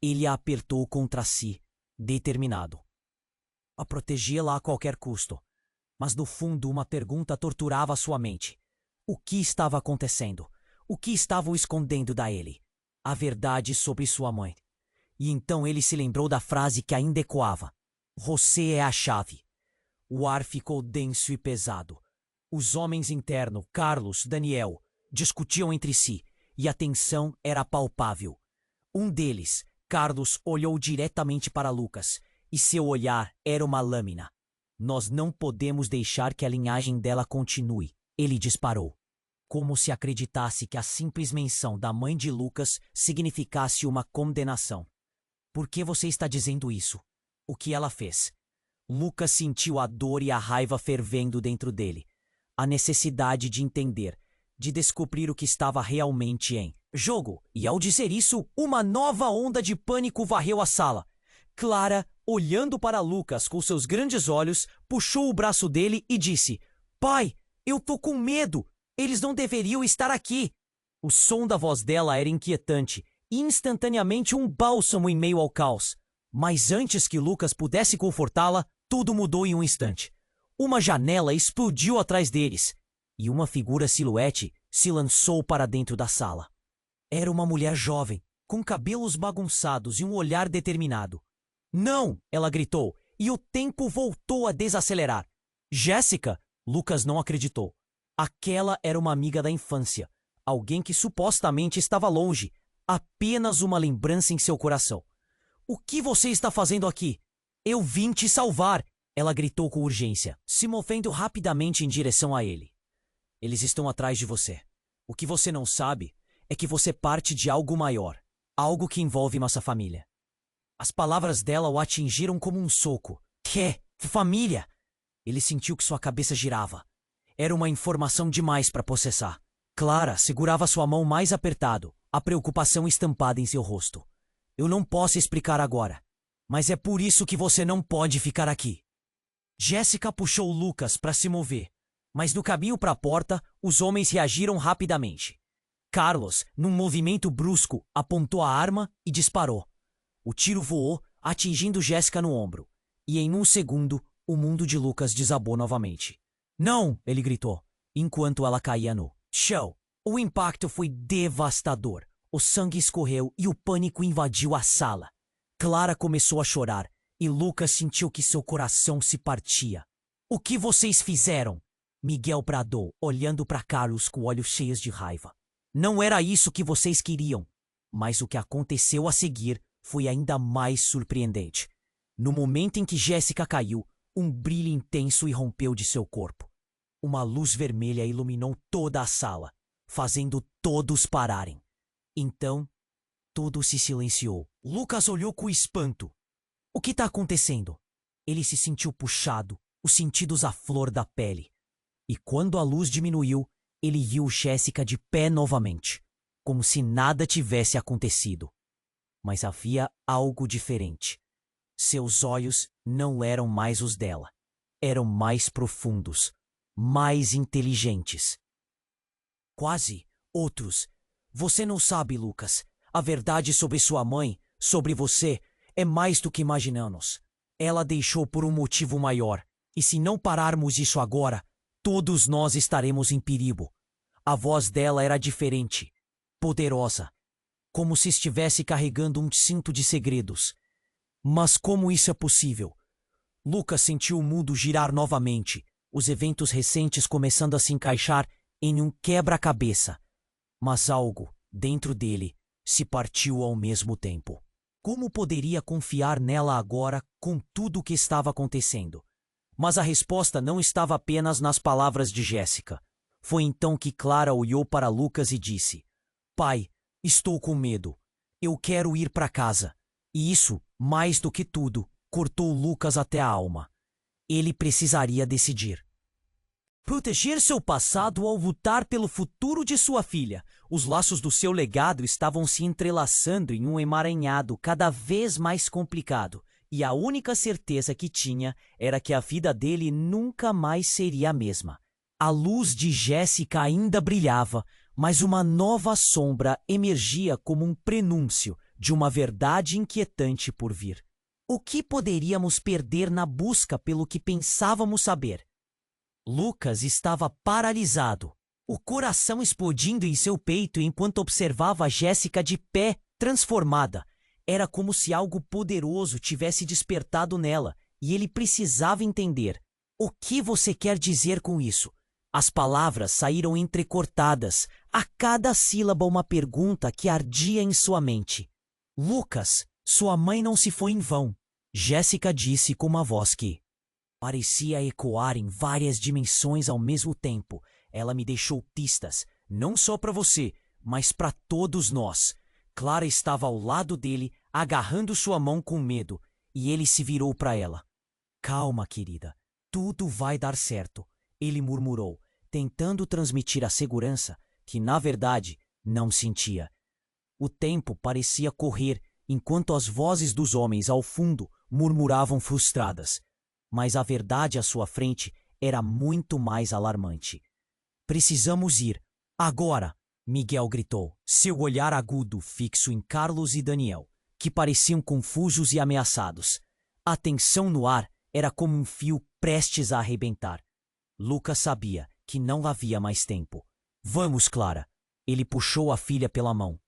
Speaker 1: Ele a apertou contra si, determinado a protegê-la a qualquer custo. Mas no fundo uma pergunta torturava sua mente. O que estava acontecendo? O que estavam escondendo da ele? A verdade sobre sua mãe. E então ele se lembrou da frase que ainda ecoava. Você é a chave. O ar ficou denso e pesado. Os homens internos, Carlos, Daniel, discutiam entre si, e a tensão era palpável. Um deles, Carlos, olhou diretamente para Lucas, e seu olhar era uma lâmina. Nós não podemos deixar que a linhagem dela continue, ele disparou. Como se acreditasse que a simples menção da mãe de Lucas significasse uma condenação. Por que você está dizendo isso? O que ela fez? Lucas sentiu a dor e a raiva fervendo dentro dele. A necessidade de entender, de descobrir o que estava realmente em jogo. E ao dizer isso, uma nova onda de pânico varreu a sala. Clara, olhando para Lucas com seus grandes olhos, puxou o braço dele e disse: Pai, eu tô com medo. Eles não deveriam estar aqui. O som da voz dela era inquietante, instantaneamente um bálsamo em meio ao caos. Mas antes que Lucas pudesse confortá-la, tudo mudou em um instante. Uma janela explodiu atrás deles, e uma figura silhuete se lançou para dentro da sala. Era uma mulher jovem, com cabelos bagunçados e um olhar determinado. Não! Ela gritou, e o tempo voltou a desacelerar. Jéssica! Lucas não acreditou. Aquela era uma amiga da infância, alguém que supostamente estava longe, apenas uma lembrança em seu coração. O que você está fazendo aqui? Eu vim te salvar! Ela gritou com urgência, se movendo rapidamente em direção a ele. Eles estão atrás de você. O que você não sabe é que você parte de algo maior, algo que envolve nossa família. As palavras dela o atingiram como um soco. Que? Família? Ele sentiu que sua cabeça girava. Era uma informação demais para processar. Clara segurava sua mão mais apertado, a preocupação estampada em seu rosto. Eu não posso explicar agora, mas é por isso que você não pode ficar aqui. Jéssica puxou Lucas para se mover, mas no caminho para a porta, os homens reagiram rapidamente. Carlos, num movimento brusco, apontou a arma e disparou. O tiro voou, atingindo Jéssica no ombro, e em um segundo, o mundo de Lucas desabou novamente. Não! Ele gritou, enquanto ela caía no chão. O impacto foi devastador. O sangue escorreu e o pânico invadiu a sala. Clara começou a chorar, e Lucas sentiu que seu coração se partia. O que vocês fizeram? Miguel bradou, olhando para Carlos com olhos cheios de raiva. Não era isso que vocês queriam. Mas o que aconteceu a seguir foi ainda mais surpreendente. No momento em que Jéssica caiu, um brilho intenso irrompeu de seu corpo. Uma luz vermelha iluminou toda a sala, fazendo todos pararem. Então, tudo se silenciou. Lucas olhou com espanto. O que está acontecendo? Ele se sentiu puxado, os sentidos à flor da pele. E quando a luz diminuiu, ele viu Jéssica de pé novamente, como se nada tivesse acontecido. Mas havia algo diferente. Seus olhos não eram mais os dela. Eram mais profundos, mais inteligentes. Quase outros. Você não sabe, Lucas. A verdade sobre sua mãe, sobre você, é mais do que imaginamos. Ela deixou por um motivo maior, e se não pararmos isso agora, todos nós estaremos em perigo. A voz dela era diferente, poderosa, como se estivesse carregando um cinto de segredos. Mas como isso é possível? Lucas sentiu o mundo girar novamente, os eventos recentes começando a se encaixar em um quebra-cabeça. Mas algo, dentro dele, se partiu ao mesmo tempo. Como poderia confiar nela agora com tudo o que estava acontecendo? Mas a resposta não estava apenas nas palavras de Jéssica. Foi então que Clara olhou para Lucas e disse: Pai, estou com medo. Eu quero ir para casa. E isso, mais do que tudo, cortou Lucas até a alma. Ele precisaria decidir. Proteger seu passado ao lutar pelo futuro de sua filha. Os laços do seu legado estavam se entrelaçando em um emaranhado cada vez mais complicado, e a única certeza que tinha era que a vida dele nunca mais seria a mesma. A luz de Jéssica ainda brilhava, mas uma nova sombra emergia como um prenúncio de uma verdade inquietante por vir. O que poderíamos perder na busca pelo que pensávamos saber? Lucas estava paralisado, o coração explodindo em seu peito enquanto observava Jéssica de pé, transformada. Era como se algo poderoso tivesse despertado nela, e ele precisava entender. O que você quer dizer com isso? As palavras saíram entrecortadas, a cada sílaba uma pergunta que ardia em sua mente. Lucas, sua mãe não se foi em vão, Jéssica disse com uma voz que parecia ecoar em várias dimensões ao mesmo tempo. Ela me deixou pistas, não só para você, mas para todos nós. Clara estava ao lado dele, agarrando sua mão com medo, e ele se virou para ela. Calma, querida. Tudo vai dar certo, ele murmurou, tentando transmitir a segurança que, na verdade, não sentia. O tempo parecia correr, enquanto as vozes dos homens ao fundo murmuravam frustradas. Mas a verdade à sua frente era muito mais alarmante. Precisamos ir. Agora! Miguel gritou, seu olhar agudo fixo em Carlos e Daniel, que pareciam confusos e ameaçados. A tensão no ar era como um fio prestes a arrebentar. Lucas sabia que não havia mais tempo. Vamos, Clara. Ele puxou a filha pela mão.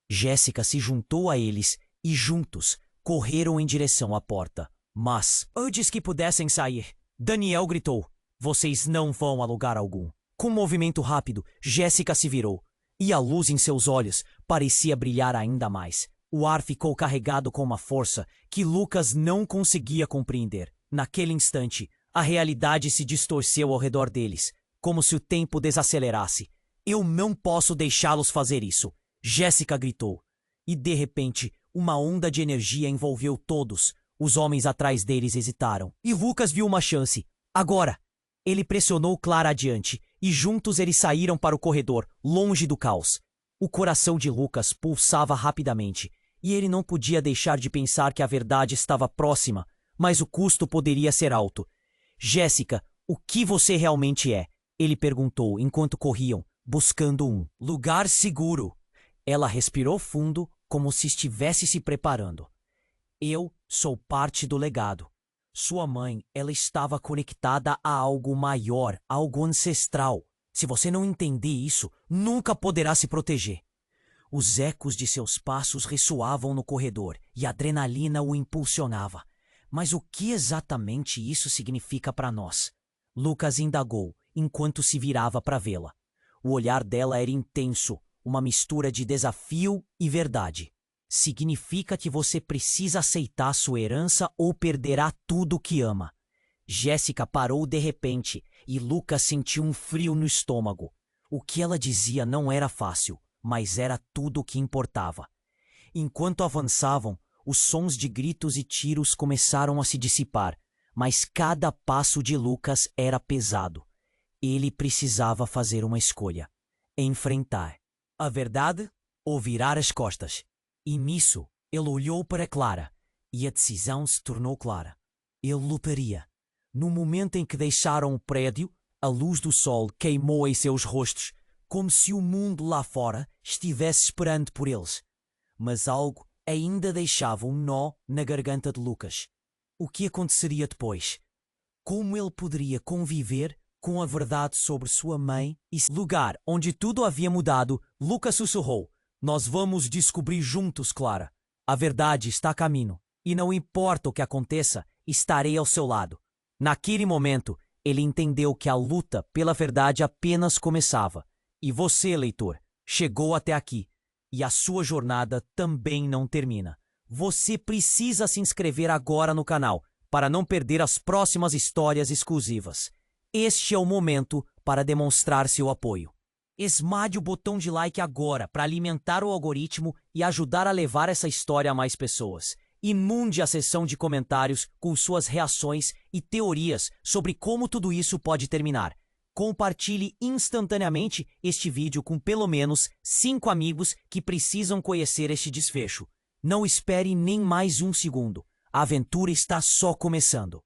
Speaker 1: Jéssica se juntou a eles e juntos correram em direção à porta. Mas, antes que pudessem sair, Daniel gritou, vocês não vão a lugar algum. Com um movimento rápido, Jéssica se virou, e a luz em seus olhos parecia brilhar ainda mais. O ar ficou carregado com uma força que Lucas não conseguia compreender. Naquele instante, a realidade se distorceu ao redor deles, como se o tempo desacelerasse. Eu não posso deixá-los fazer isso, Jéssica gritou. E de repente, uma onda de energia envolveu todos. Os homens atrás deles hesitaram. E Lucas viu uma chance. Agora! Ele pressionou Clara adiante, e juntos eles saíram para o corredor, longe do caos. O coração de Lucas pulsava rapidamente, e ele não podia deixar de pensar que a verdade estava próxima, mas o custo poderia ser alto. Jéssica, o que você realmente é? Ele perguntou enquanto corriam, buscando um lugar seguro. Ela respirou fundo, como se estivesse se preparando. Eu sou parte do legado. Sua mãe, ela estava conectada a algo maior, algo ancestral. Se você não entender isso, nunca poderá se proteger. Os ecos de seus passos ressoavam no corredor e a adrenalina o impulsionava. Mas o que exatamente isso significa para nós? Lucas indagou, enquanto se virava para vê-la. O olhar dela era intenso, uma mistura de desafio e verdade. Significa que você precisa aceitar sua herança ou perderá tudo o que ama. Jéssica parou de repente e Lucas sentiu um frio no estômago. O que ela dizia não era fácil, mas era tudo o que importava. Enquanto avançavam, os sons de gritos e tiros começaram a se dissipar, mas cada passo de Lucas era pesado. Ele precisava fazer uma escolha: enfrentar a verdade ou virar as costas. E nisso, ele olhou para Clara, e a decisão se tornou clara. Ele lutaria. No momento em que deixaram o prédio, a luz do sol queimou em seus rostos, como se o mundo lá fora estivesse esperando por eles. Mas algo ainda deixava um nó na garganta de Lucas. O que aconteceria depois? Como ele poderia conviver com a verdade sobre sua mãe e lugar onde tudo havia mudado? Lucas sussurrou. Nós vamos descobrir juntos, Clara. A verdade está a caminho, e não importa o que aconteça, estarei ao seu lado. Naquele momento, ele entendeu que a luta pela verdade apenas começava. E você, leitor, chegou até aqui, e a sua jornada também não termina. Você precisa se inscrever agora no canal, para não perder as próximas histórias exclusivas. Este é o momento para demonstrar seu apoio. Esmague o botão de like agora para alimentar o algoritmo e ajudar a levar essa história a mais pessoas. Inunde a seção de comentários com suas reações e teorias sobre como tudo isso pode terminar. Compartilhe instantaneamente este vídeo com pelo menos 5 amigos que precisam conhecer este desfecho. Não espere nem mais um segundo. A aventura está só começando.